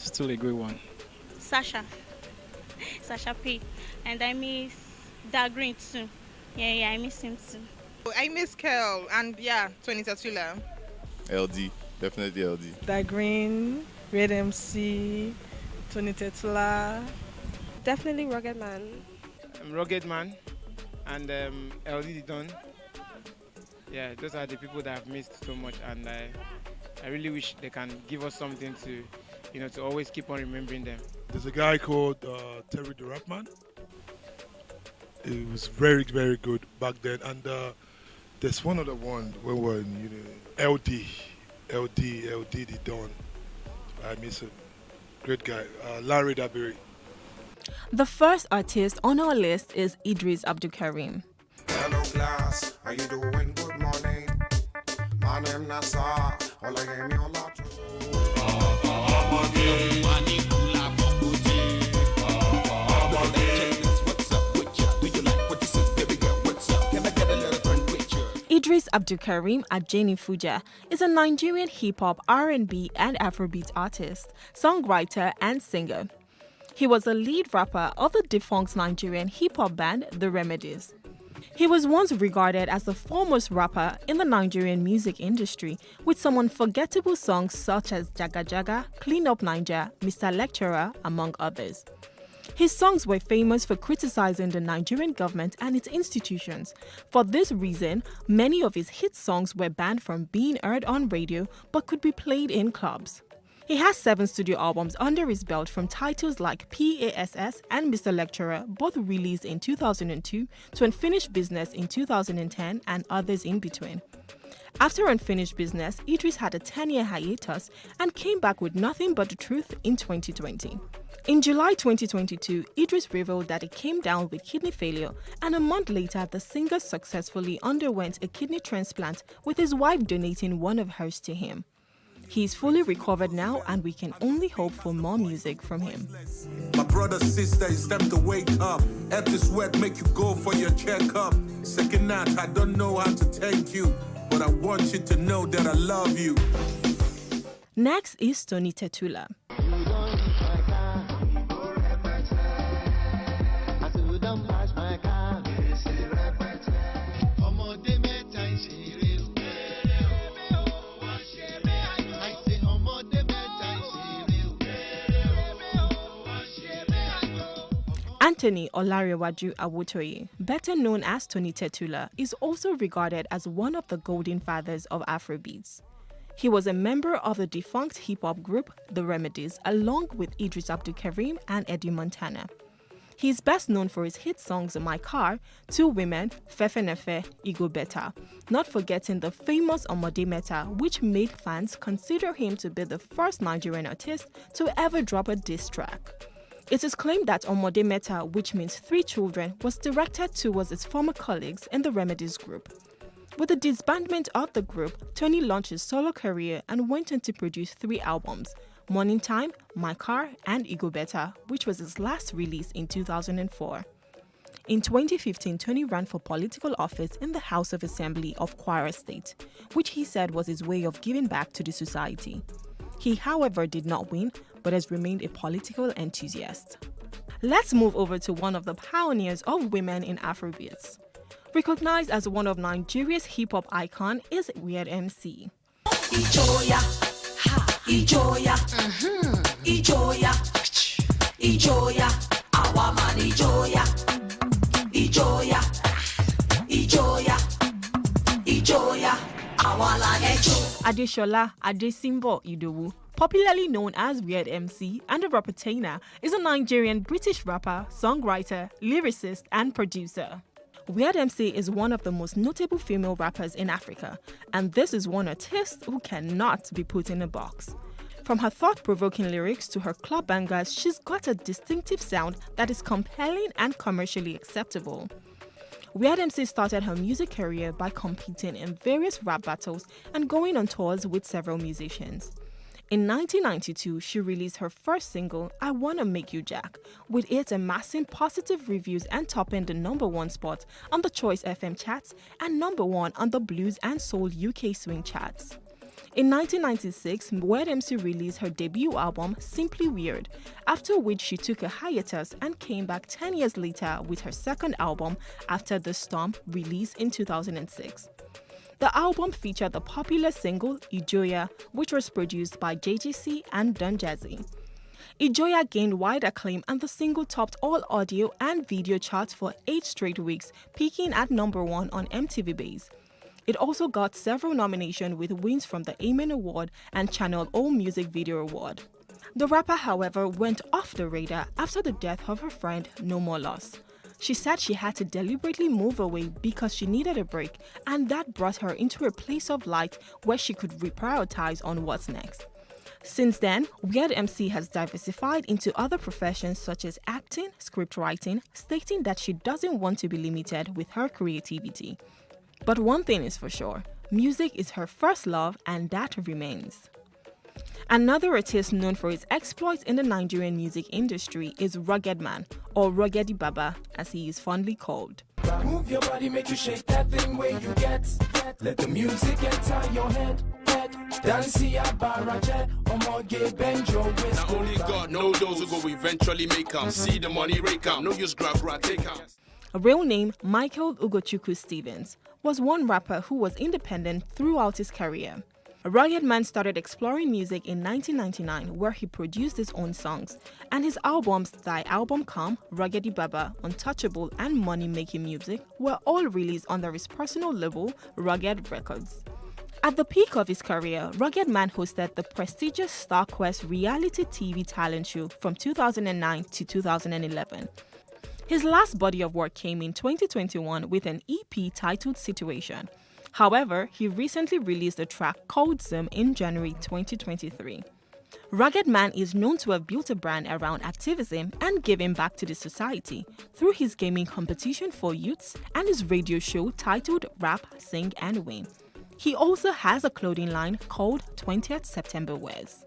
Still a great one. Sasha, Sasha P. And I miss Dagreen too. Yeah, I miss him too. I miss Kel and yeah, Tony Tatula. LD, definitely LD. Dagreen, Red MC, Tony Tetula. Definitely Rugged Man. Rugged Man and LD Don. Yeah, those are the people that I've missed so much, and I really wish they can give us something to, to always keep on remembering them. There's a guy called Terry the Rapman. It was very, very good back then. And there's one other one when we're in LD the Don. I miss him. Great guy. Larry Dabiri. The first artist on our list is Idris Abdulkarim. Hello class, how you doing? Good morning. My name Nassar. All I am your lot. Idris Abdulkarim Ajeni Fuja is a Nigerian hip-hop, R&B, and Afrobeat artist, songwriter, and singer. He was a lead rapper of the defunct Nigerian hip-hop band The Remedies. He was once regarded as the foremost rapper in the Nigerian music industry, with some unforgettable songs such as Jaga Jaga, Clean Up Ninja, Mr. Lecturer, among others. His songs were famous for criticizing the Nigerian government and its institutions. For this reason, many of his hit songs were banned from being heard on radio but could be played in clubs. He has 7 studio albums under his belt from titles like PASS and Mr. Lecturer, both released in 2002, to Unfinished Business in 2010 and others in between. After Unfinished Business, Idris had a 10-year hiatus and came back with Nothing But the Truth in 2020. In July 2022, Idris revealed that he came down with kidney failure, and a month later, the singer successfully underwent a kidney transplant, with his wife donating one of hers to him. He is fully recovered now, and we can only hope for more music from him. My brother, sister, it's time to wake up. Empty sweat make you go for your checkup. Second night, I don't know how to thank you, but I want you to know that I love you. Next is Tony Tetula. Anthony Olarewaju Awotoye, better known as Tony Tetula, is also regarded as one of the golden fathers of Afrobeats. He was a member of the defunct hip-hop group The Remedies, along with Idris Abdulkarim and Eddie Montana. He is best known for his hit songs My Car, Two Women, Fefe Nefe, Ego Beta, not forgetting the famous Omode Meta, which made fans consider him to be the first Nigerian artist to ever drop a diss track. It is claimed that Omode Meta, which means 3 children, was directed towards his former colleagues in the Remedies group. With the disbandment of the group, Tony launched his solo career and went on to produce 3 albums: Morning Time, My Car, and Ego Beta, which was his last release in 2004. In 2015, Tony ran for political office in the House of Assembly of Kwara State, which he said was his way of giving back to the society. He, however, did not win, but has remained a political enthusiast. Let's move over to one of the pioneers of women in Afrobeats. Recognized as one of Nigeria's hip-hop icon is Weird MC. Ijoya, Ijoya, Ijoya, Ijoya, our man Ijoya, Ijoya, Ijoya, Ijoya, our land Ijoya. Adeshola Adesimbo Idowu, popularly known as Weird MC and a rappertainer, is a Nigerian British rapper, songwriter, lyricist, and producer. Weird MC is one of the most notable female rappers in Africa, and this is one artist who cannot be put in a box. From her thought-provoking lyrics to her club bangers, she's got a distinctive sound that is compelling and commercially acceptable. Weird MC started her music career by competing in various rap battles and going on tours with several musicians. In 1992, she released her first single, I Wanna Make You Jack, with it amassing positive reviews and topping the #1 spot on the Choice FM charts and #1 on the Blues and Soul UK swing charts. In 1996, Weird MC released her debut album, Simply Weird, after which she took a hiatus and came back 10 years later with her second album, After the Storm, released in 2006. The album featured the popular single Ijoya, which was produced by JGC and Don Jazzy. Ijoya gained wide acclaim and the single topped all audio and video charts for 8 straight weeks, peaking at number 1 on MTV Base. It also got several nominations with wins from the Amen Award and Channel O Music Video Award. The rapper, however, went off the radar after the death of her friend No More Loss. She said she had to deliberately move away because she needed a break, and that brought her into a place of light where she could reprioritize on what's next. Since then, Weird MC has diversified into other professions such as acting, scriptwriting, stating that she doesn't want to be limited with her creativity. But one thing is for sure, music is her first love and that remains. Another artist known for his exploits in the Nigerian music industry is Rugged Man, or Ruggedy Baba as he is fondly called. Move your body, make you shake that thing where you get. Let the music enter your head. Dance ya baraje, omoge bend your waist. Not only God know those who go eventually make 'em. See the money rake 'em. No use grab, take 'em. A real name, Michael Ugochukwu Stevens, was one rapper who was independent throughout his career. Rugged Man started exploring music in 1999, where he produced his own songs, and his albums Thy Album Come, Ruggedy Baba, Untouchable, and Money Making Music were all released under his personal label, Rugged Records. At the peak of his career, Rugged Man hosted the prestigious StarQuest reality TV talent show from 2009 to 2011. His last body of work came in 2021 with an EP titled Situation. However, he recently released a track called Zoom in January 2023. Rugged Man is known to have built a brand around activism and giving back to the society through his gaming competition for youths and his radio show titled Rap, Sing and Win. He also has a clothing line called 20th September Wears.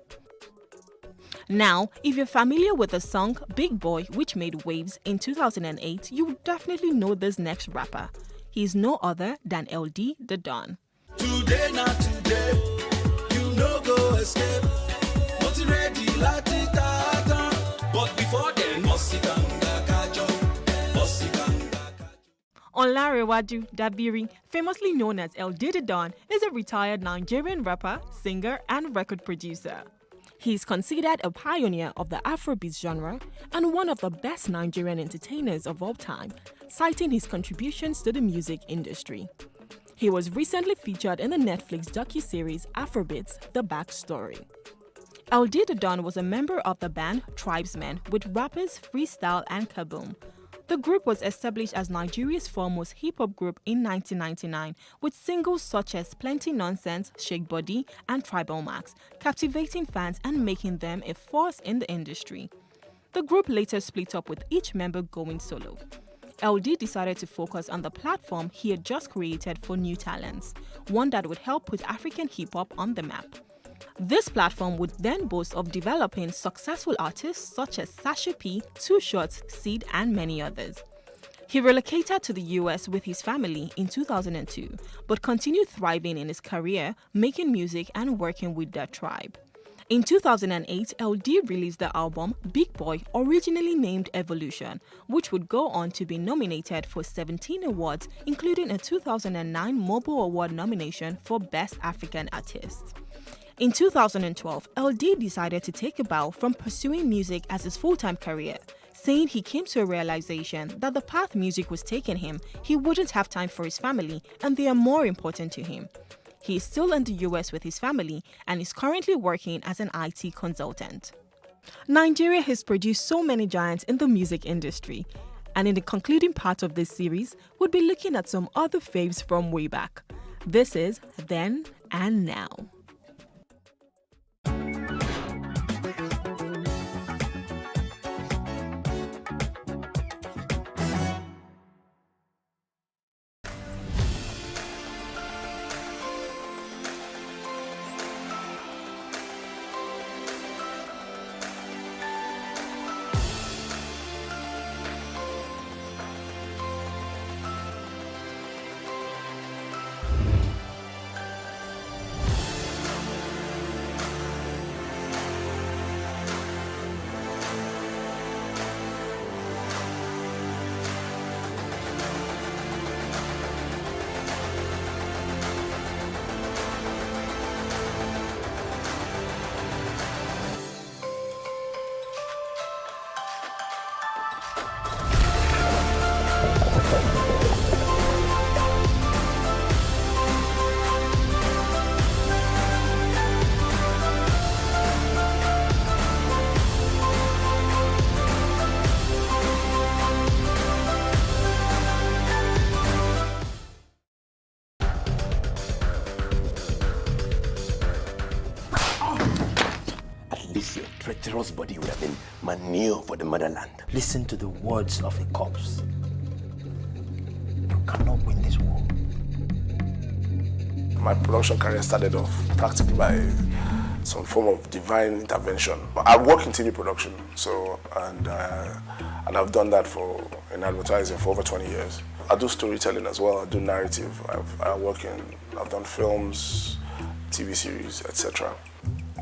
Now, if you're familiar with the song Big Boy, which made waves in 2008, you would definitely know this next rapper. He is no other than LD the Don. Today, not today, you no go escape. But ready, but before then, Olarewaju Dabiri, famously known as LD the Don, is a retired Nigerian rapper, singer, and record producer. He is considered a pioneer of the Afrobeat genre and one of the best Nigerian entertainers of all time, citing his contributions to the music industry. He was recently featured in the Netflix docuseries Afrobeats: The Backstory. LD the Don was a member of the band Tribesmen with rappers Freestyle and Kaboom. The group was established as Nigeria's foremost hip-hop group in 1999, with singles such as Plenty Nonsense, Shake Body, and Tribal Max, captivating fans and making them a force in the industry. The group later split up with each member going solo. LD decided to focus on the platform he had just created for new talents, one that would help put African hip-hop on the map. This platform would then boast of developing successful artists such as Sasha P, Two Shots, Seed, and many others. He relocated to the US with his family in 2002, but continued thriving in his career, making music and working with their tribe. In 2008, LD released the album Big Boy, originally named Evolution, which would go on to be nominated for 17 awards, including a 2009 Mobile Award nomination for Best African Artist. In 2012, LD decided to take a bow from pursuing music as his full-time career, saying he came to a realization that the path music was taking him, he wouldn't have time for his family, and they are more important to him. He is still in the US with his family and is currently working as an IT consultant. Nigeria has produced so many giants in the music industry, and in the concluding part of this series, we'll be looking at some other faves from way back. This is Then and Now. Your treacherous body would have been manure for the motherland. Listen to the words of a corpse. You cannot win this war. My production career started off practically by some form of divine intervention. I work in TV production, and I've done that in advertising for over 20 years. I do storytelling as well. I do narrative. I've done films, TV series, etc.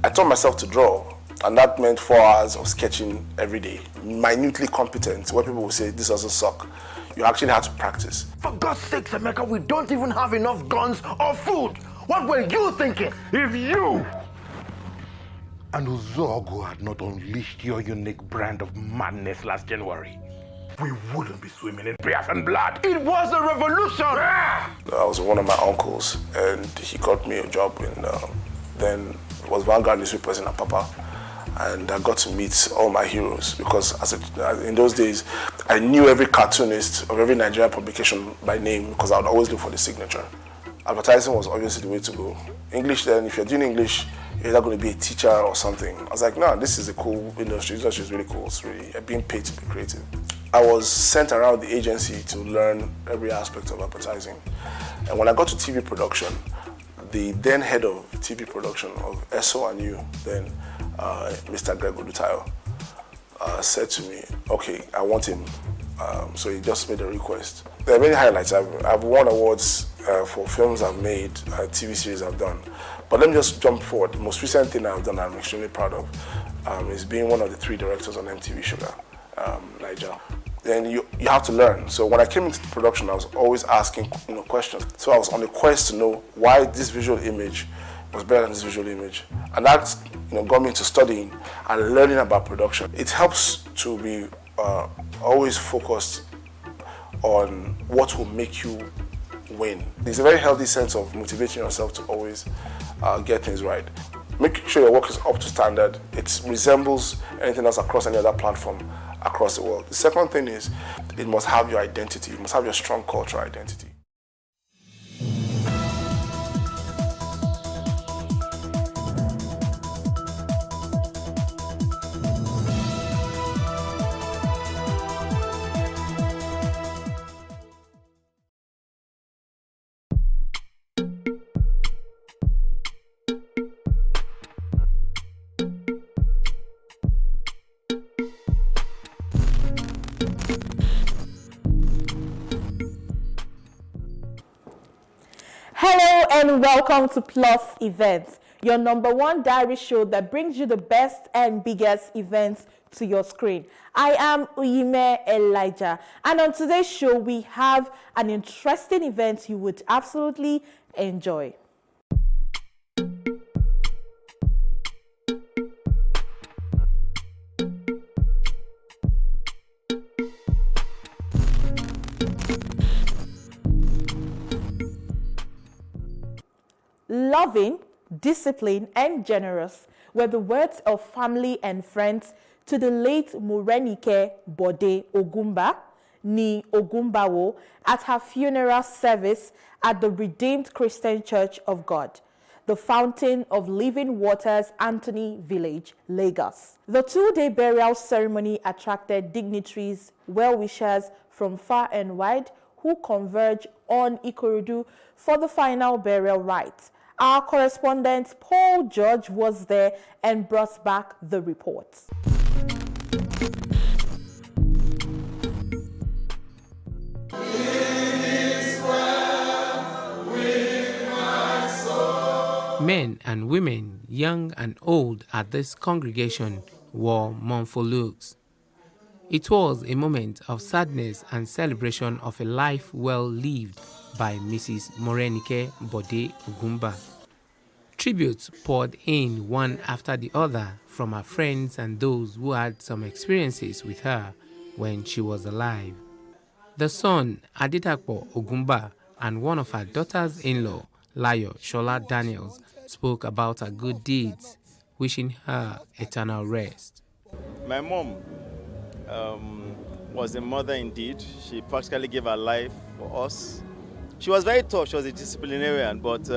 I taught myself to draw. And that meant 4 hours of sketching every day, minutely competent, where people will say, this doesn't suck. You actually had to practice. For God's sakes, Emeka, we don't even have enough guns or food. What were you thinking? If you and Uzogo had not unleashed your unique brand of madness last January, we wouldn't be swimming in beers and blood. It was a revolution! I was one of my uncles, and he got me a job in, then it was Vanguard newspapers in Apapa. And I got to meet all my heroes because in those days, I knew every cartoonist of every Nigerian publication by name because I would always look for the signature. Advertising was obviously the way to go. English then, if you're doing English, you're either going to be a teacher or something. I was like, no, this is a cool industry. This industry is really cool. It's really being paid to be creative. I was sent around the agency to learn every aspect of advertising. And when I got to TV production, the then head of TV production of SO and U, then Mr. Greg Odutayo, said to me, okay, I want him. So he just made a request. There are many highlights. I've won awards for films I've made, TV series I've done. But let me just jump forward. The most recent thing I've done I'm extremely proud of is being one of the 3 directors on MTV Sugar, Niger. Then you have to learn. So when I came into production, I was always asking questions. So I was on a quest to know why this visual image was better than this visual image. And that got me into studying and learning about production. It helps to be always focused on what will make you win. There's a very healthy sense of motivating yourself to always get things right. Make sure your work is up to standard. It resembles anything else across any other platform across the world. The second thing is it must have your identity. It must have your strong cultural identity. Hello and welcome to Plus Events, your #1 diary show that brings you the best and biggest events to your screen. I am Uyime Elijah, and on today's show we have an interesting event you would absolutely enjoy. Loving, disciplined, and generous were the words of family and friends to the late Morenike Bode Ogumba, Ni Ogumbawo, at her funeral service at the Redeemed Christian Church of God, the Fountain of Living Waters, Anthony Village, Lagos. The 2-day burial ceremony attracted dignitaries, well-wishers from far and wide who converged on Ikorodu for the final burial rites. Our correspondent Paul George was there and brought back the reports. Men and women, young and old at this congregation wore mournful looks. It was a moment of sadness and celebration of a life well lived by Mrs. Morenike Bode Ogumba. Tributes poured in one after the other from her friends and those who had some experiences with her when she was alive. The son, Adedapo Ogumba, and one of her daughters-in-law, Layo Shola Daniels, spoke about her good deeds, wishing her eternal rest. My mom was a mother indeed. She practically gave her life for us. She was very tough. She was a disciplinarian, but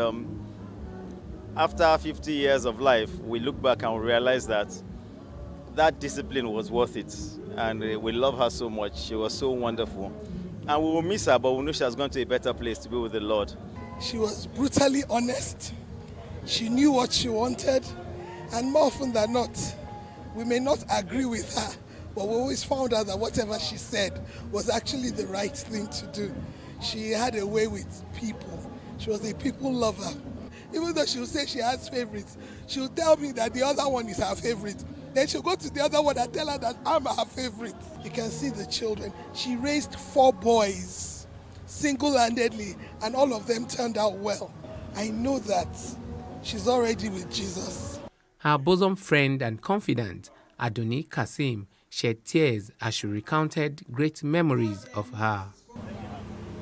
after 50 years of life, we look back and we realize that that discipline was worth it. And we love her so much. She was so wonderful. And we will miss her, but we know she has gone to a better place to be with the Lord. She was brutally honest. She knew what she wanted. And more often than not, we may not agree with her, but we always found out that whatever she said was actually the right thing to do. She had a way with people. She was a people lover. Even though she would say she has favorites, she would tell me that the other one is her favorite. Then she'll go to the other one and tell her that I'm her favorite. You can see the children. She raised 4 boys single-handedly, and all of them turned out well. I know that she's already with Jesus. Her bosom friend and confidant, Adoni Kasim, shed tears as she recounted great memories of her.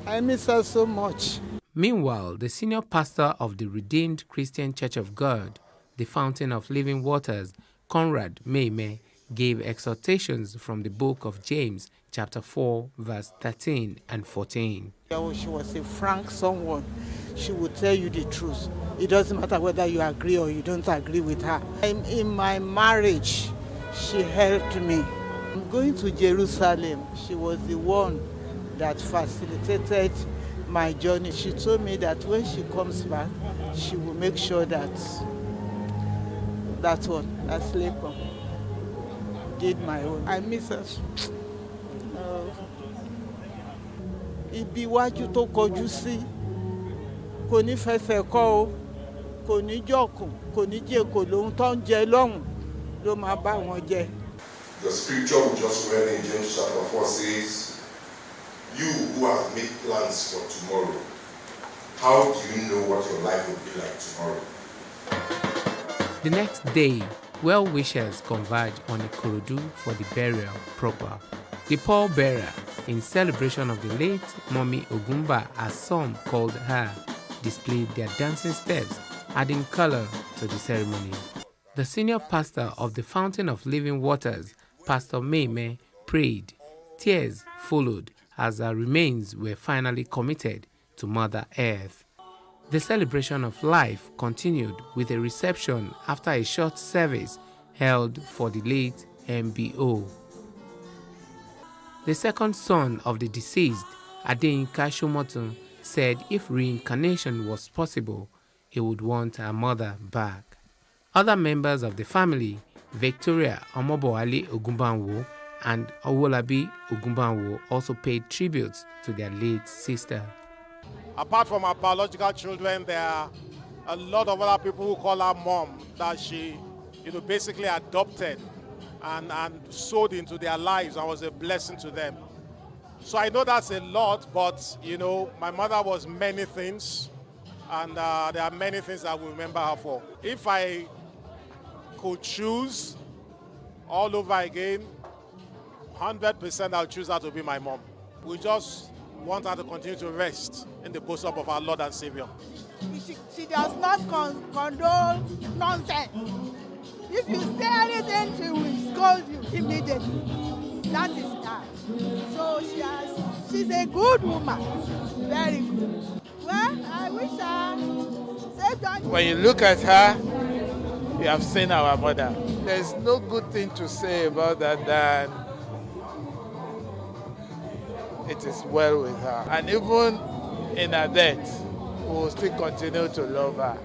I miss her so much. Meanwhile, the senior pastor of the Redeemed Christian Church of God, the Fountain of Living Waters, Conrad Meime, gave exhortations from the book of James, chapter 4, verse 13 and 14. She was a frank someone. She would tell you the truth. It doesn't matter whether you agree or you don't agree with her. In my marriage, she helped me. I'm going to Jerusalem. She was the one that facilitated my journey. She told me that when she comes back, she will make sure that that's Lekon, did my own. I miss her. Ibi iwájú tó kọjú sí kò ní fẹsẹ̀ kọ́ o, kò ní jọ̀kùn, kò ní jèkò lóhun tó ń jẹ lọ́hùn ló máa bá wọn jẹ. The scripture we just read in James chapter 4 says, "You who have made plans for tomorrow, how do you know what your life will be like tomorrow?" The next day, well-wishers converged on Ikorodu for the burial proper. The pallbearer, in celebration of the late Mommy Ogumba, as some called her, displayed their dancing steps, adding color to the ceremony. The senior pastor of the Fountain of Living Waters, Pastor Meime, prayed. Tears followed as her remains were finally committed to Mother Earth. The celebration of life continued with a reception after a short service held for the late MBO. The second son of the deceased, Adeyinka Shomotun, said if reincarnation was possible, he would want her mother back. Other members of the family, Victoria Omoboale Ogumbanwo and Owolabi Ogumbanwo, also paid tributes to their late sister. Apart from her biological children, there are a lot of other people who call her mom that she, basically adopted and sowed into their lives and was a blessing to them. So I know that's a lot, but, my mother was many things, and there are many things I will remember her for. If I could choose all over again, 100% I'll choose her to be my mom. We just want her to continue to rest in the bosom of our Lord and Savior. She does not condone nonsense. If you say anything, she will scold you immediately. That is that. So she's a good woman. Very good. Well, I wish her. When you look at her, you have seen our mother. There's no good thing to say about that than it is well with her. And even in her death, we will still continue to love her.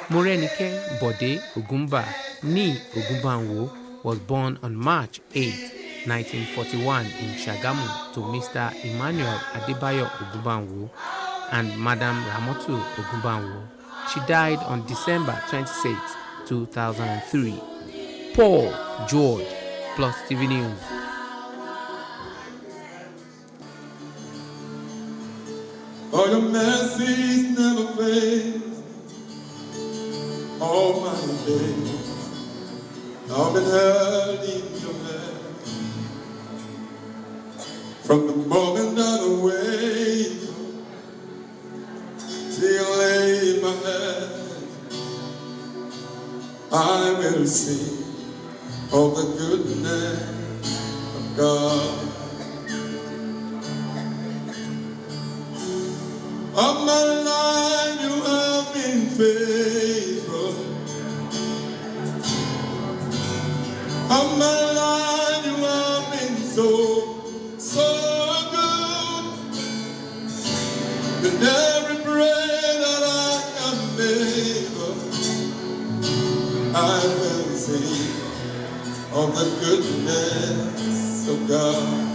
Morenike Bode Ogumba Ni Ogumbanwo was born on March 8, 1941 in Shagamu to Mr. Emmanuel Adebayo Ogumbanwo and Madam Ramotu Ogumbanwo. She died on December 26, 2003. Paul George, Plus TV News. All your mercies never fade. All my days I've been held in your hand. From the moment that I I will sing of the goodness of God. All my life you have been faithful. All my life you have been so good. With every breath that I am able, I will sing of the goodness of God.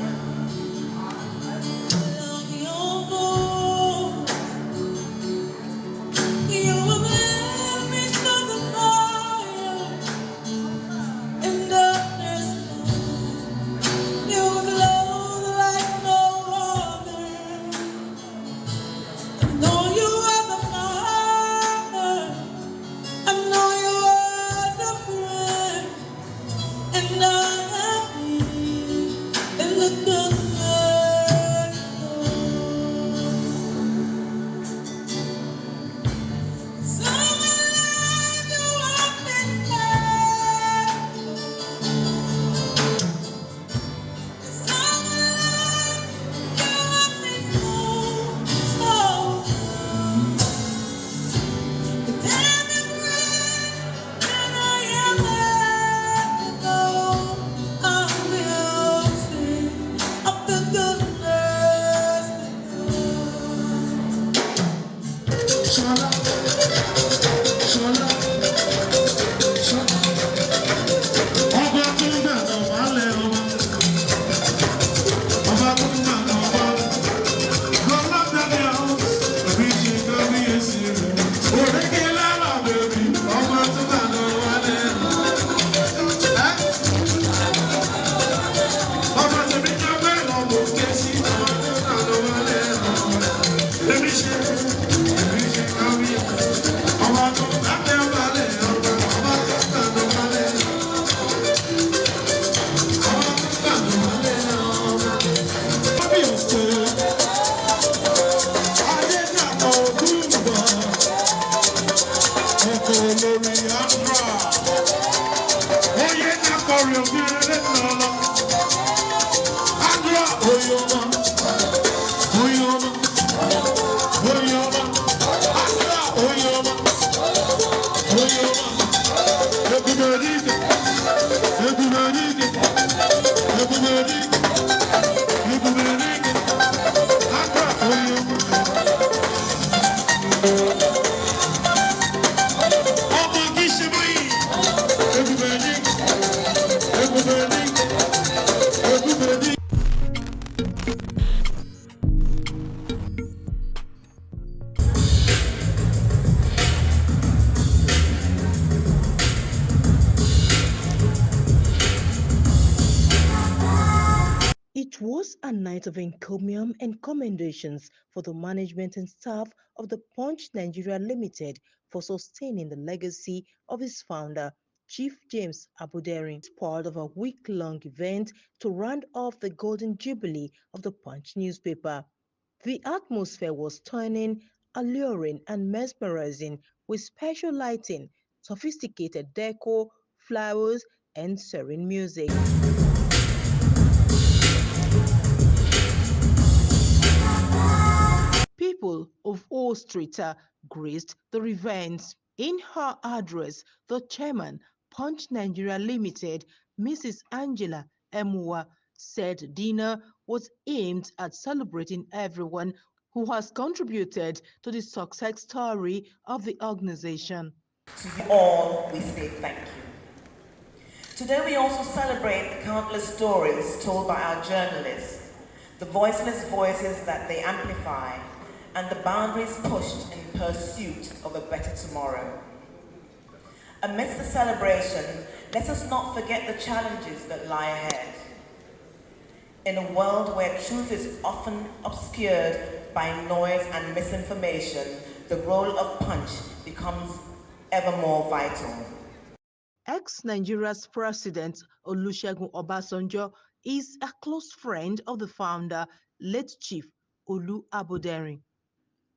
It was a night of encomium and commendations for the management and staff of the Punch Nigeria Limited for sustaining the legacy of its founder, Chief James Abudering, as part of a week-long event to round off the Golden Jubilee of the Punch newspaper. The atmosphere was stunning, alluring, and mesmerizing with special lighting, sophisticated decor, flowers, and serene music. People of all strata graced the event. In her address, the chairman, Punch Nigeria Limited, Mrs. Angela Emuwa, said dinner was aimed at celebrating everyone who has contributed to the success story of the organization. To you all, we say thank you. Today we also celebrate the countless stories told by our journalists, the voiceless voices that they amplify, and the boundaries pushed in pursuit of a better tomorrow. Amidst the celebration, let us not forget the challenges that lie ahead. In a world where truth is often obscured by noise and misinformation, the role of Punch becomes ever more vital. Ex-Nigeria's President Olusegun Obasanjo is a close friend of the founder, late Chief Olu Abudering.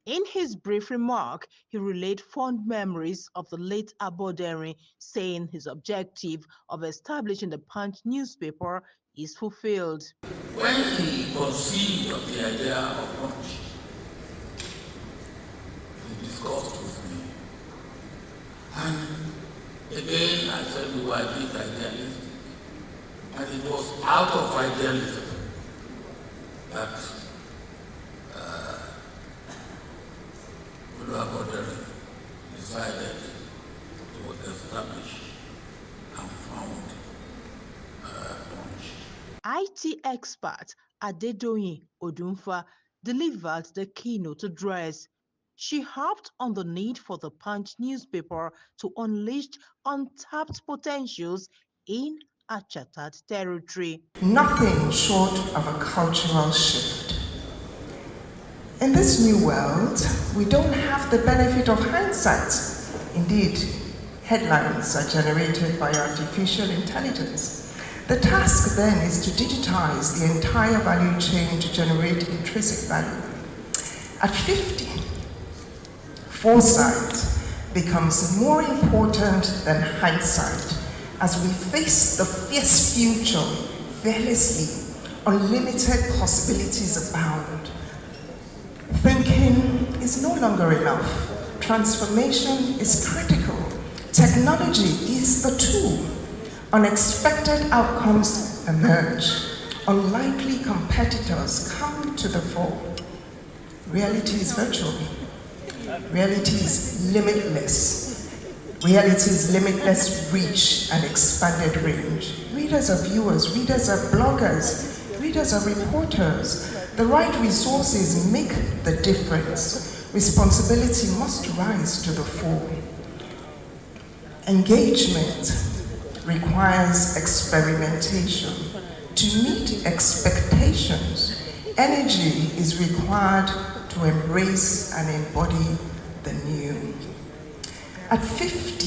In his brief remark, he relayed fond memories of the late Aboderi, saying his objective of establishing the Punch newspaper is fulfilled. When he conceived of the idea of Punch, he discussed with me. And again, I said we were idealistic. And it was out of idealism that Aboderi decided to establish and found Punch. IT expert Adedoyin Odunfa delivered the keynote address. She harped on the need for the Punch newspaper to unleash untapped potentials in a chartered territory. Nothing short of a cultural shift. In this new world, we don't have the benefit of hindsight. Indeed, headlines are generated by artificial intelligence. The task then is to digitize the entire value chain to generate intrinsic value. At 50, foresight becomes more important than hindsight as we face the fierce future fearlessly. Unlimited possibilities abound. Thinking is no longer enough. Transformation is critical. Technology is the tool. Unexpected outcomes emerge. Unlikely competitors come to the fore. Reality is virtual. Reality is limitless. Reality's limitless reach and expanded range. Readers are viewers, readers are bloggers, readers are reporters. The right resources make the difference. Responsibility must rise to the fore. Engagement requires experimentation. To meet expectations, energy is required to embrace and embody the new. At 50,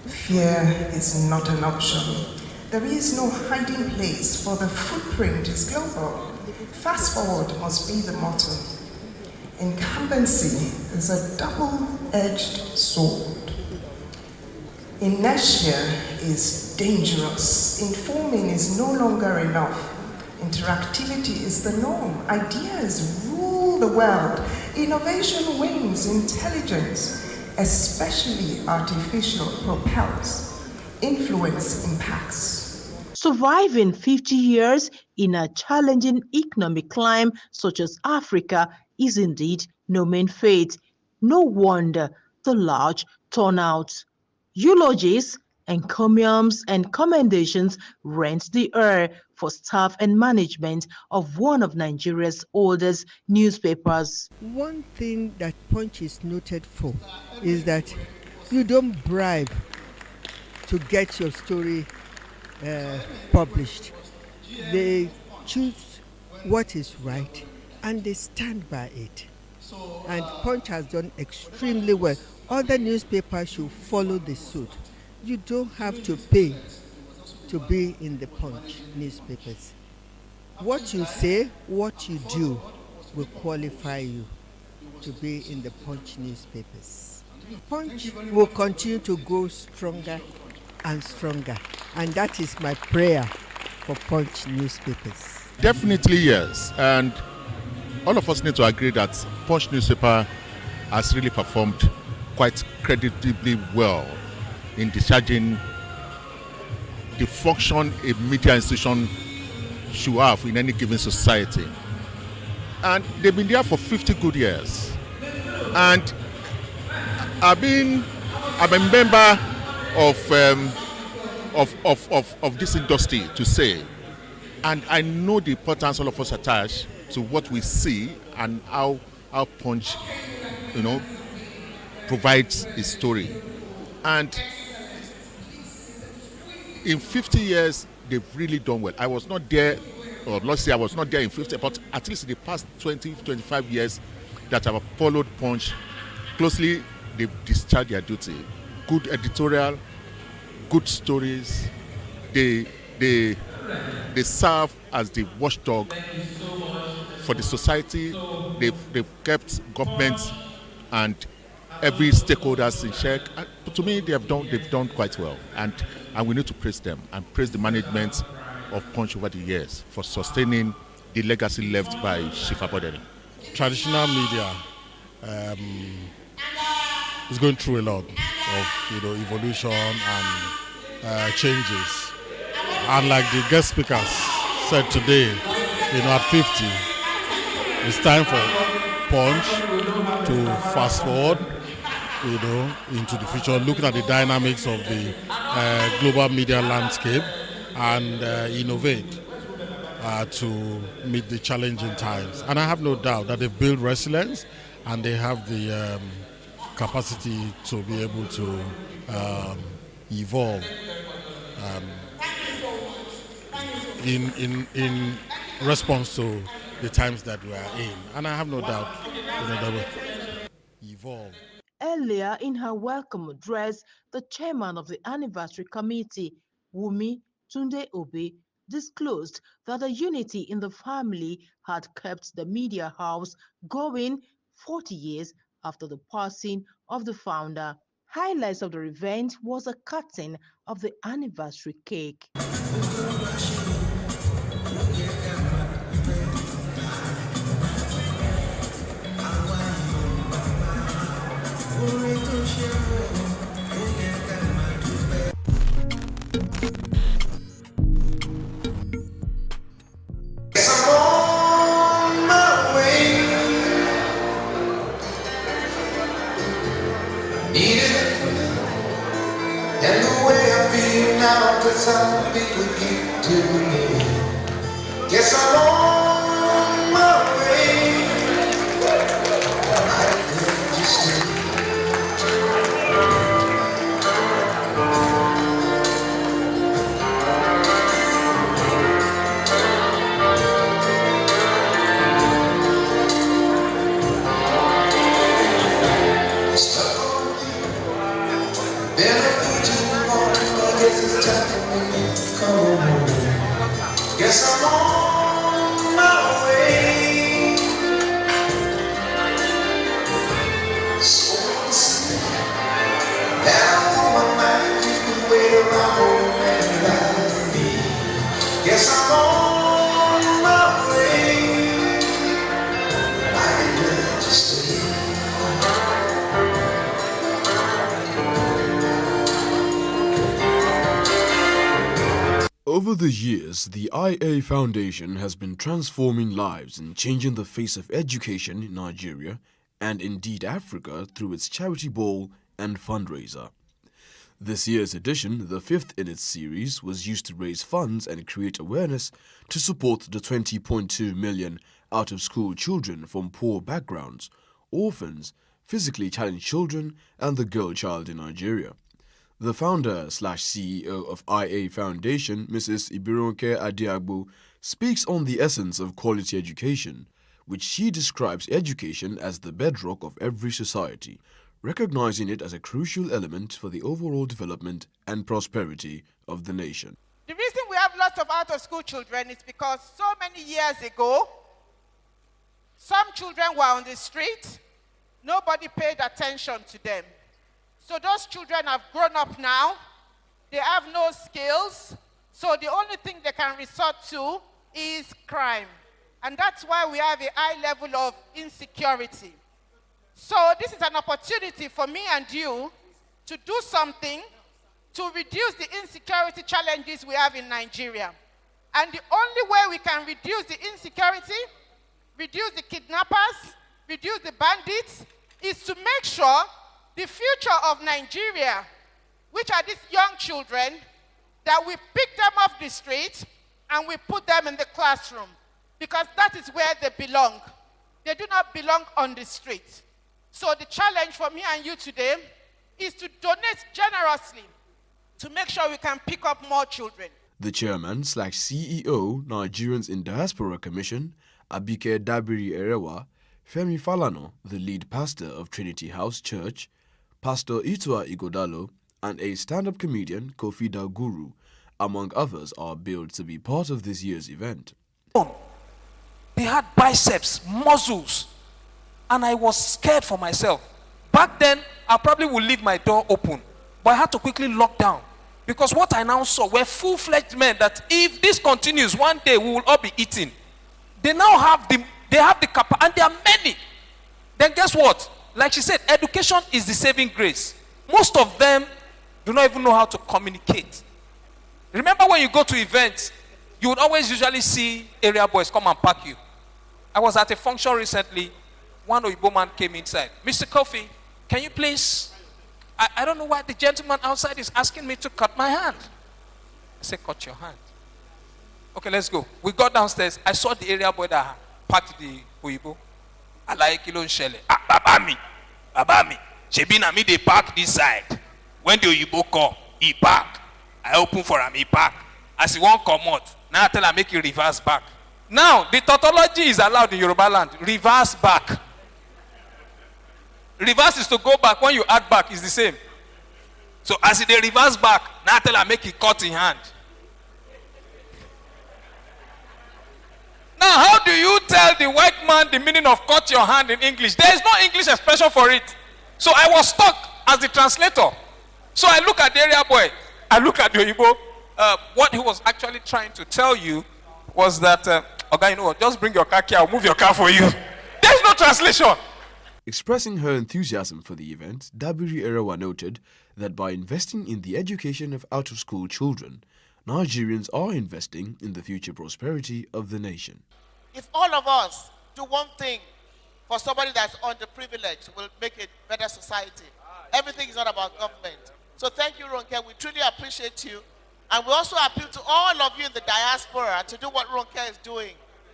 fear is not an option. There is no hiding place, for the footprint is global. Fast forward must be the motto. Incumbency is a double-edged sword. Inertia is dangerous. Informing is no longer enough. Interactivity is the norm. Ideas rule the world. Innovation wins intelligence, especially artificial, propels. Influence impacts. Surviving 50 years in a challenging economic climate such as Africa is indeed no mean feat. No wonder the large turnout. Eulogies, encomiums, and commendations rent the air for staff and management of one of Nigeria's oldest newspapers. One thing that Punch is noted for is that you don't bribe to get your story published. They choose what is right and they stand by it. And Punch has done extremely well. Other newspapers should follow the suit. You don't have to pay to be in the Punch newspapers. What you say, what you do will qualify you to be in the Punch newspapers. Punch will continue to grow stronger and stronger, and that is my prayer for Punch newspapers. Definitely yes, and all of us need to agree that Punch newspaper has really performed quite creditably well in discharging the function a media institution should have in any given society. And they've been there for 50 good years. And I've been a member of this industry to say, and I know the importance all of us attach to what we see and how Punch, provides a story. And in 50 years, they've really done well. I was not there, or let's say I was not there in 50, but at least in the past 20, 25 years that I've followed Punch closely, they've discharged their duty. Good editorial, good stories. They serve as the watchdog for the society. They've kept government and every stakeholders in check. But to me, they've done quite well, and we need to praise them and praise the management of Punch over the years for sustaining the legacy left by Chief Abodere. Traditional media is going through a lot of evolution and changes. And like the guest speakers said today, at 50, it's time for Punch to fast forward, into the future, looking at the dynamics of the global media landscape and innovate to meet the challenging times. And I have no doubt that they've built resilience and they have the capacity to be able to evolve in response to the times that we are in. And I have no doubt that will evolve. Earlier in her welcome address, the chairman of the anniversary committee, Wumi Tunde Obe, disclosed that the unity in the family had kept the media house going 40 years after the passing of the founder. Highlights of the event was a cutting of the anniversary cake. And the way I feel now, cause some people keep to me. Guess I'm on my way. I could just stay. Guess I'm on my way. So down on my mind, you can wait around home and lie me. Guess I'm on my way. I can learn to stay. Over the years, the IA Foundation has been transforming lives and changing the face of education in Nigeria and indeed Africa through its charity ball and fundraiser. This year's edition, the fifth in its series, was used to raise funds and create awareness to support the 20.2 million out-of-school children from poor backgrounds, orphans, physically challenged children, and the girl child in Nigeria. The founder/CEO of IA Foundation, Mrs. Ibironke Adiagbo, speaks on the essence of quality education, which she describes education as the bedrock of every society, recognizing it as a crucial element for the overall development and prosperity of the nation. The reason we have lots of out-of-school children is because so many years ago, some children were on the street, nobody paid attention to them. So those children have grown up now, they have no skills, so the only thing they can resort to is crime. And that's why we have a high level of insecurity. So this is an opportunity for me and you to do something to reduce the insecurity challenges we have in Nigeria. And the only way we can reduce the insecurity, reduce the kidnappers, reduce the bandits, is to make sure the future of Nigeria, which are these young children, that we pick them off the street and we put them in the classroom, because that is where they belong. They do not belong on the street. So the challenge for me and you today is to donate generously to make sure we can pick up more children. The chairman/CEO, Nigerians in Diaspora Commission, Abike Dabiri Erewa, Femi Falano, the lead pastor of Trinity House Church, Pastor Itua Igodalo, and a stand-up comedian, Kofi Guru, among others, are billed to be part of this year's event. They had biceps, muscles, and I was scared for myself. Back then, I probably would leave my door open, but I had to quickly lock down because what I now saw were full-fledged men that if this continues, one day we will all be eating. They now have the capacity, and there are many. Then guess what? Like she said, education is the saving grace. Most of them do not even know how to communicate. Remember when you go to events, you would always usually see area boys come and pack you. I was at a function recently. One Oyibo man came inside. Mr. Kofi, can you please? I don't know why the gentleman outside is asking me to cut my hand. I said, cut your hand. Okay, let's go. We got downstairs. I saw the area boy that packed the Oyibo. I like Kilon Shele. Babami. Shebi na me they park this side. When the Oyibo come, he park. I open for him, he park. As he won't come out, now I tell him make you reverse back. Now, the tautology is allowed in Yoruba land. Reverse back. Reverse is to go back. When you add back, it's the same. So as they reverse back, now I tell him make it cut in hand. Now, how do you tell the white man the meaning of cut your hand in English? There is no English expression for it. So I was stuck as the translator. So I look at the area boy. I look at the Oyibo. What he was actually trying to tell you was that, okay, you know what, just bring your car here, I'll move your car for you. There's no translation. Expressing her enthusiasm for the event, Dabiri Erawa noted that by investing in the education of out-of-school children, Nigerians are investing in the future prosperity of the nation. If all of us do one thing for somebody that's underprivileged, we'll make a better society. Everything is not about government. So thank you, Ronke. We truly appreciate you. And we also appeal to all of you in the diaspora to do what Ronke is doing.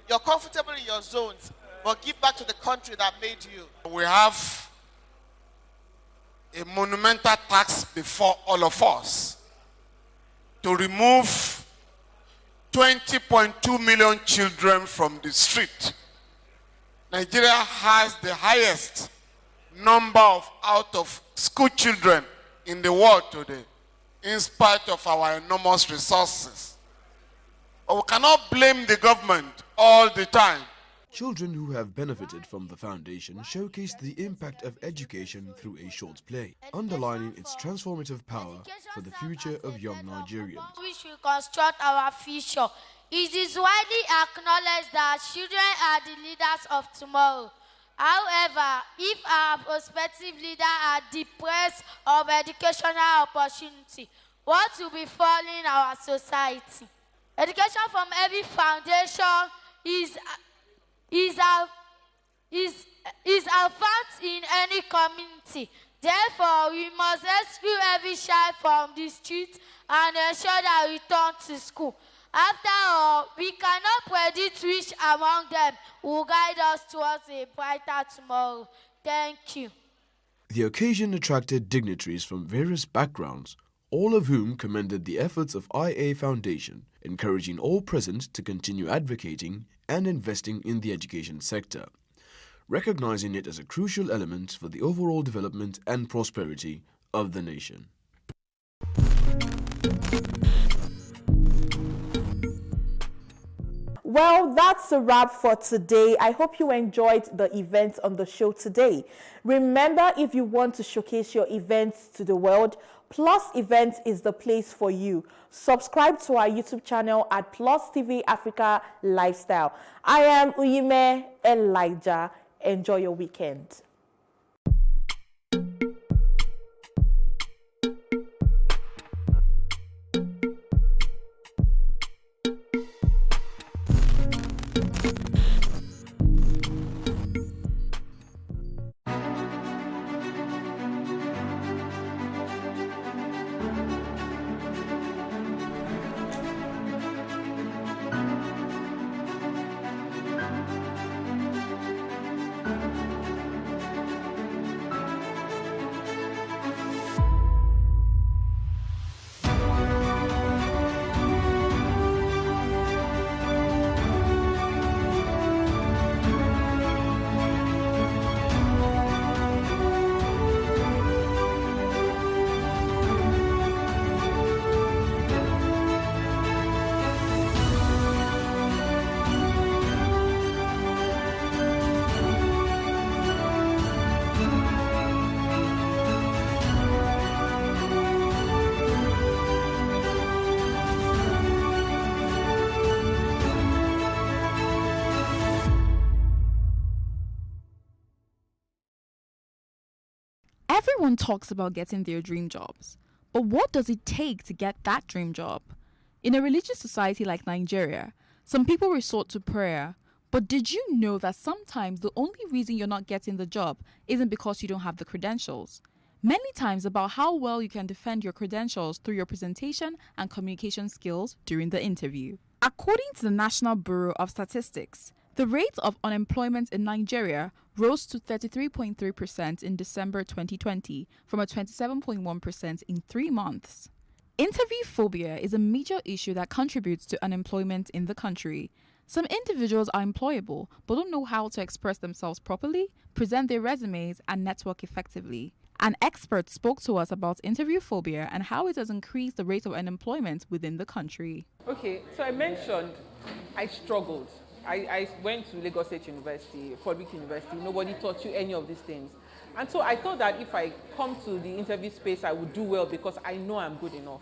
You're comfortable in your zones, but give back to the country that made you. We have a monumental task before all of us to remove 20.2 million children from the street. Nigeria has the highest number of out-of-school children in the world today, in spite of our enormous resources. But we cannot blame the government all the time. Children who have benefited from the foundation showcased the impact of education through a short play, underlining its transformative power for the future of young Nigerians. We should construct our future. It is widely acknowledged that children are the leaders of tomorrow. However, if our prospective leaders are deprived of educational opportunity, what will befall in our society? Education from every foundation is advanced in any community. Therefore, we must rescue every child from the street and ensure that return to school. After all, we cannot predict which among them will guide us towards a brighter tomorrow. Thank you. The occasion attracted dignitaries from various backgrounds, all of whom commended the efforts of IA Foundation, encouraging all present to continue advocating and investing in the education sector, recognizing it as a crucial element for the overall development and prosperity of the nation. Well, that's a wrap for today. I hope you enjoyed the events on the show today. Remember, if you want to showcase your events to the world, Plus Events is the place for you. Subscribe to our YouTube channel at Plus TV Africa Lifestyle. I am Uyime Elijah. Enjoy your weekend. Everyone talks about getting their dream jobs, but what does it take to get that dream job? In a religious society like Nigeria, some people resort to prayer, but did you know that sometimes the only reason you're not getting the job isn't because you don't have the credentials? Many times about how well you can defend your credentials through your presentation and communication skills during the interview. According to the National Bureau of Statistics, the rate of unemployment in Nigeria rose to 33.3% in December 2020 from a 27.1% in 3 months. Interview phobia is a major issue that contributes to unemployment in the country. Some individuals are employable but don't know how to express themselves properly, present their resumes, and network effectively. An expert spoke to us about interview phobia and how it has increased the rate of unemployment within the country. Okay, so I mentioned I struggled. I went to Lagos State University, public university. Nobody taught you any of these things. And so I thought that if I come to the interview space, I would do well because I know I'm good enough.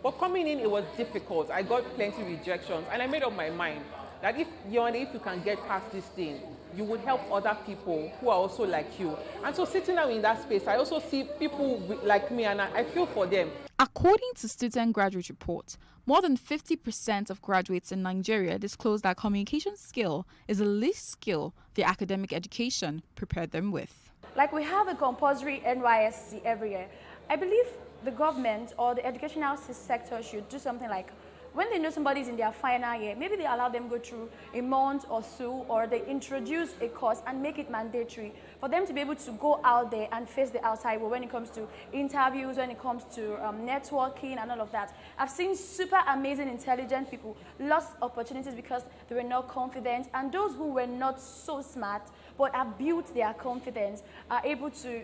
But coming in, it was difficult. I got plenty of rejections, and I made up my mind that if you can get past this thing, you would help other people who are also like you. And so sitting down in that space, I also see people like me, and I feel for them. According to Student Graduate Report, more than 50% of graduates in Nigeria disclose that communication skill is the least skill their academic education prepared them with. Like we have a compulsory NYSC every year. I believe the government or the educational sector should do something like, when they know somebody's in their final year, maybe they allow them go through a month or so, or they introduce a course and make it mandatory for them to be able to go out there and face the outside world when it comes to interviews, when it comes to networking and all of that. I've seen super amazing, intelligent people lost opportunities because they were not confident, and those who were not so smart but have built their confidence are able to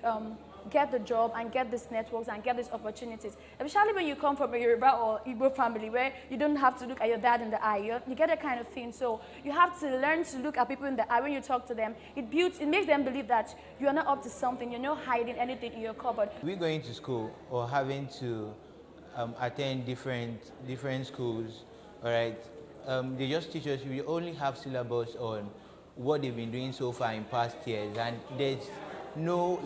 get the job and get these networks and get these opportunities. Especially when you come from a Yoruba or Igbo family where you don't have to look at your dad in the eye. You get that kind of thing. So you have to learn to look at people in the eye when you talk to them. It makes them believe that you are not up to something. You're not hiding anything in your cupboard. We're going to school or having to attend different schools, all right? They just teach us, we only have syllabus on what they've been doing so far in past years, and there's no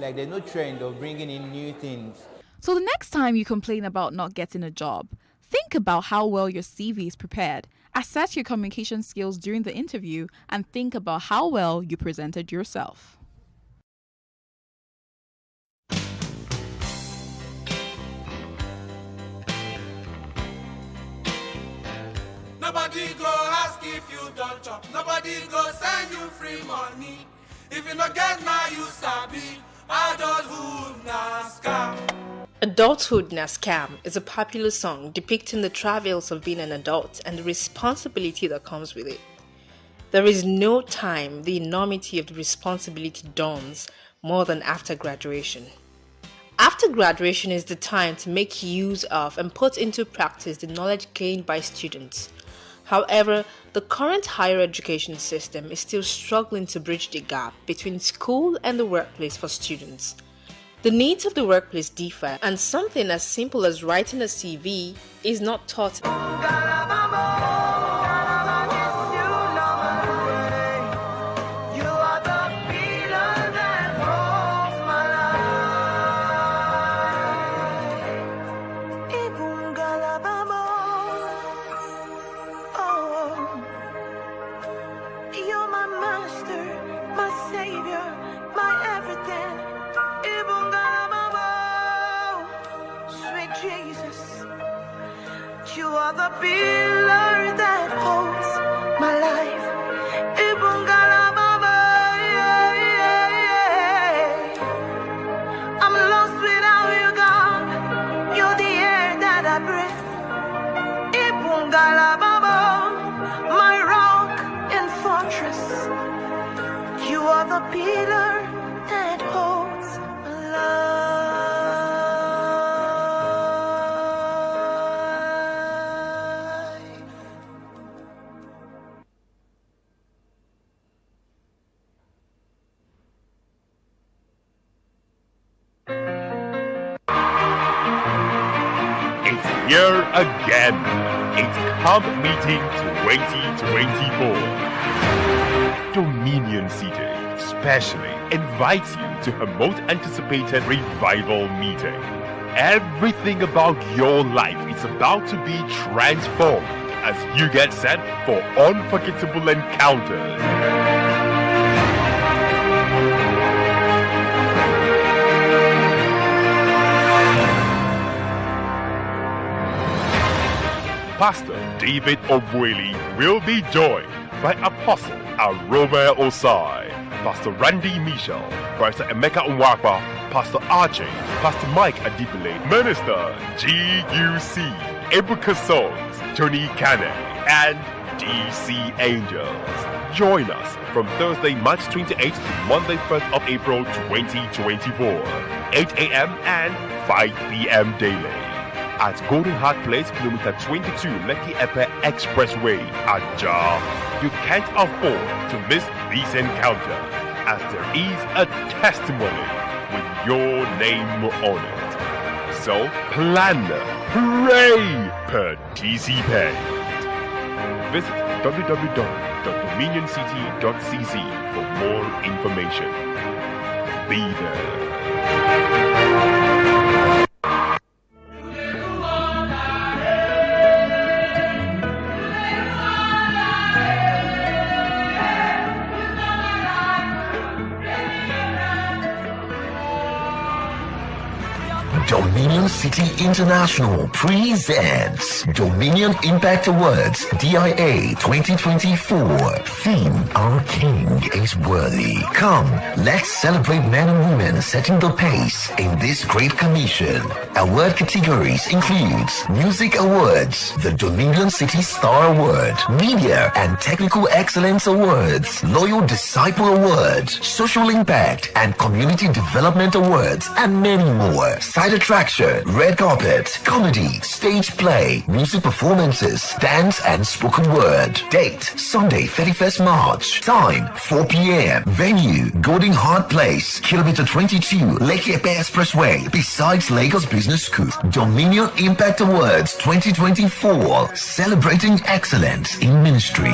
trend of bringing in new things. So the next time you complain about not getting a job, think about how well your CV is prepared. Assess your communication skills during the interview and think about how well you presented yourself. Nobody go ask if you don't chop. Nobody go send you free money. If you not get now, you sabi. Adulthood na scam. Adulthood na Scam is a popular song depicting the travails of being an adult and the responsibility that comes with it. There is no time the enormity of the responsibility dawns more than after graduation. After graduation is the time to make use of and put into practice the knowledge gained by students. However, the current higher education system is still struggling to bridge the gap between school and the workplace for students. The needs of the workplace differ, and something as simple as writing a CV is not taught. The pillar that holds my life. I'm lost without you, God. You're the air that I breathe. My rock and fortress. You are the pillar that holds my life. Here again, it's Camp Meeting 2024. Dominion City specially invites you to her most anticipated revival meeting. Everything about your life is about to be transformed as you get set for unforgettable encounters. Pastor David Obweli will be joined by Apostle Aroma Osai, Pastor Randy Michel, Pastor Emeka Nwakwa, Pastor Archie, Pastor Mike Adibile, Minister GUC, Ebuka Sons, Tony Kane, and DC Angels. Join us from Thursday, March 28th to Monday, 1st of April 2024, 8 a.m. and 5 p.m. daily. At Golden Heart Place, kilometer 22, Lekki Epe Expressway, Ajah. You can't afford to miss this encounter, as there is a testimony with your name on it. So plan, pray, participate. Visit www.dominioncity.cc for more information. Be there. Dominion City International presents Dominion Impact Awards DIA 2024. Theme: Our King is Worthy. Come, let's celebrate men and women setting the pace in this great commission. Award categories includes Music Awards, the Dominion City Star Award, Media and Technical Excellence Awards, Loyal Disciple Awards, Social Impact and Community Development Awards, and many more. Side attraction, red carpet, comedy, stage play, music performances, dance and spoken word. Date: Sunday, 31st March. Time: 4 p.m. Venue: Golden Heart Place, kilometer 22, Lekki Epe Expressway, besides Lagos Business School. Dominion Impact Awards 2024, celebrating excellence in ministry.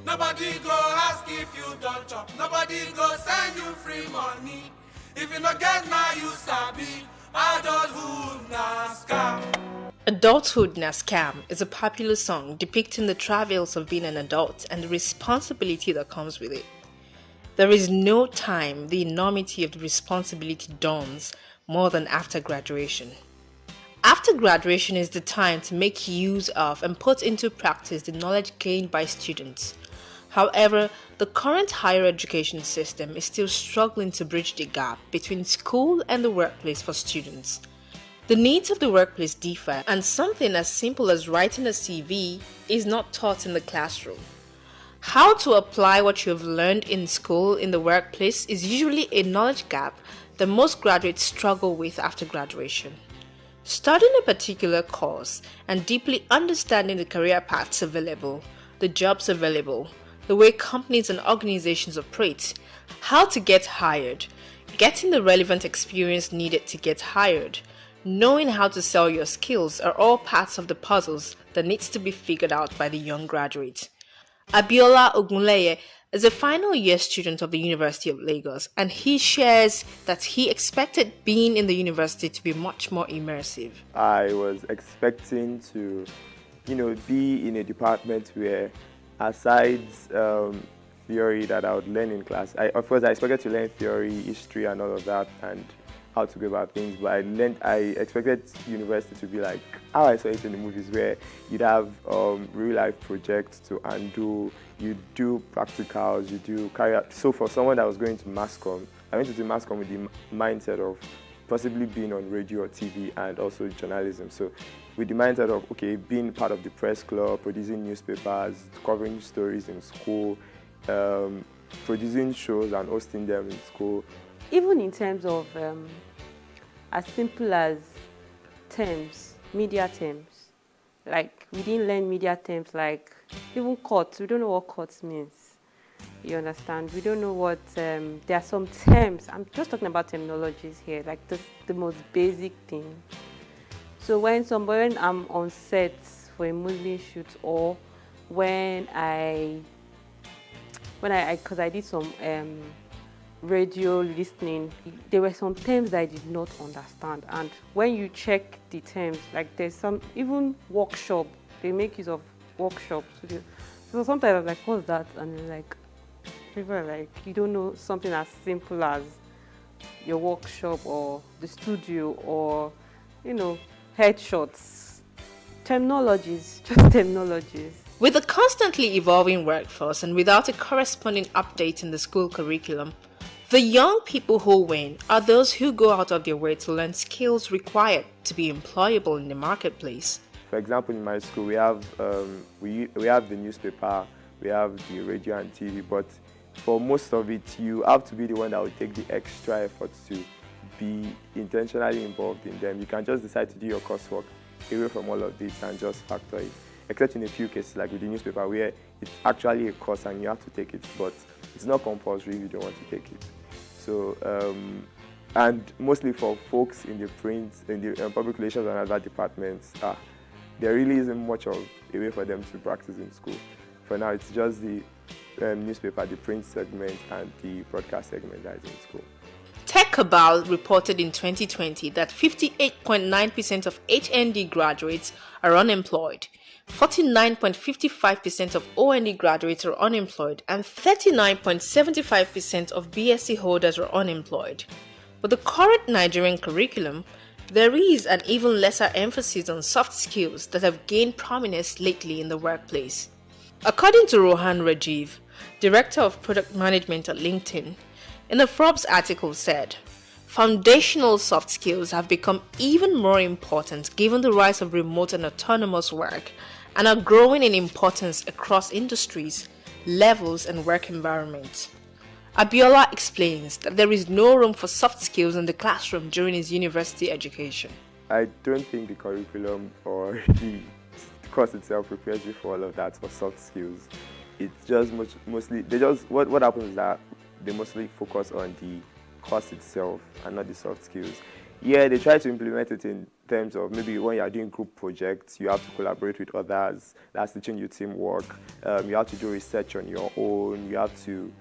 Nobody go ask if you don't chop. Nobody go send you free money. If you not get now, you sabi. Adulthood na scam. Adulthood na Scam is a popular song depicting the travails of being an adult and the responsibility that comes with it. There is no time the enormity of the responsibility dawns more than after graduation. After graduation is the time to make use of and put into practice the knowledge gained by students. However, the current higher education system is still struggling to bridge the gap between school and the workplace for students. The needs of the workplace differ, and something as simple as writing a CV is not taught in the classroom. How to apply what you have learned in school in the workplace is usually a knowledge gap that most graduates struggle with after graduation. Studying a particular course and deeply understanding the career paths available, the jobs available, the way companies and organizations operate, how to get hired, getting the relevant experience needed to get hired, knowing how to sell your skills are all parts of the puzzles that needs to be figured out by the young graduate. Abiola Ogunleye is a final year student of the University of Lagos, and he shares that he expected being in the university to be much more immersive. I was expecting to, be in a department where, aside theory that I would learn in class, I expected to learn theory, history, and all of that, and how to go about things, but I expected university to be like how I saw it in the movies, where you'd have real life projects to undo, you do practicals, you do carry out. So for someone that was going to mass comm, I went to the mass comm with the mindset of possibly being on radio or TV and also journalism. So with the mindset of, okay, being part of the press club, producing newspapers, covering stories in school, producing shows and hosting them in school. Even in terms of as simple as terms, media terms, like we didn't learn media terms, like even courts, we don't know what courts means, you understand? We don't know what, there are some terms, I'm just talking about terminologies here, like the most basic thing. So when I'm on set for a movie shoot, or because I did some radio listening, there were some terms that I did not understand, and when you check the terms, like there's some even workshop, they make use of workshops. So sometimes I was like, what's that? And then like people are like, you don't know something as simple as your workshop or the studio or headshots. Terminologies, just terminologies. With a constantly evolving workforce and without a corresponding update in the school curriculum, the young people who win are those who go out of their way to learn skills required to be employable in the marketplace. For example, in my school, we have we have the newspaper, we have the radio and TV, but for most of it, you have to be the one that will take the extra effort to be intentionally involved in them. You can just decide to do your coursework away from all of this and just factor it. Except in a few cases, like with the newspaper, where it's actually a course and you have to take it, but it's not compulsory if you don't want to take it. So, and mostly for folks in the print, in the public relations and other departments, there really isn't much of a way for them to practice in school. For now, it's just the newspaper, the print segment, and the broadcast segment that is in school. TechCabal reported in 2020 that 58.9% of HND graduates are unemployed, 49.55% of OND graduates are unemployed, and 39.75% of BSc holders are unemployed. With the current Nigerian curriculum, there is an even lesser emphasis on soft skills that have gained prominence lately in the workplace. According to Rohan Rajiv, Director of Product Management at LinkedIn, in a Forbes article said, foundational soft skills have become even more important given the rise of remote and autonomous work, and are growing in importance across industries, levels, and work environments. Abiola explains that there is no room for soft skills in the classroom during his university education. I don't think the curriculum or the course itself prepares you for all of that, for soft skills. It's just mostly, what happens is that they mostly focus on the course itself and not the soft skills. Yeah, they try to implement it in terms of maybe when you are doing group projects, you have to collaborate with others. That's teaching you teamwork. You have to do research on your own. You have to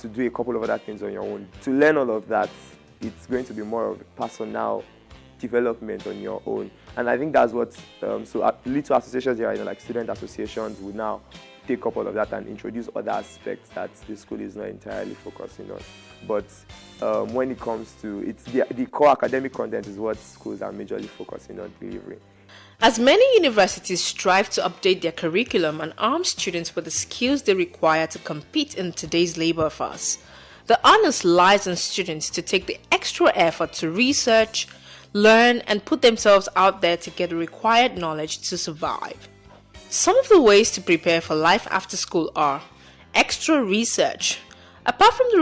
do a couple of other things on your own. To learn all of that, it's going to be more of personal development on your own. And I think that's what, so little associations here, like student associations, will now take up all of that and introduce other aspects that the school is not entirely focusing on. But when it comes to the core academic content is what schools are majorly focusing on delivering. As many universities strive to update their curriculum and arm students with the skills they require to compete in today's labor force, the onus lies on students to take the extra effort to research, learn, and put themselves out there to get the required knowledge to survive. Some of the ways to prepare for life after school are extra research. Apart from the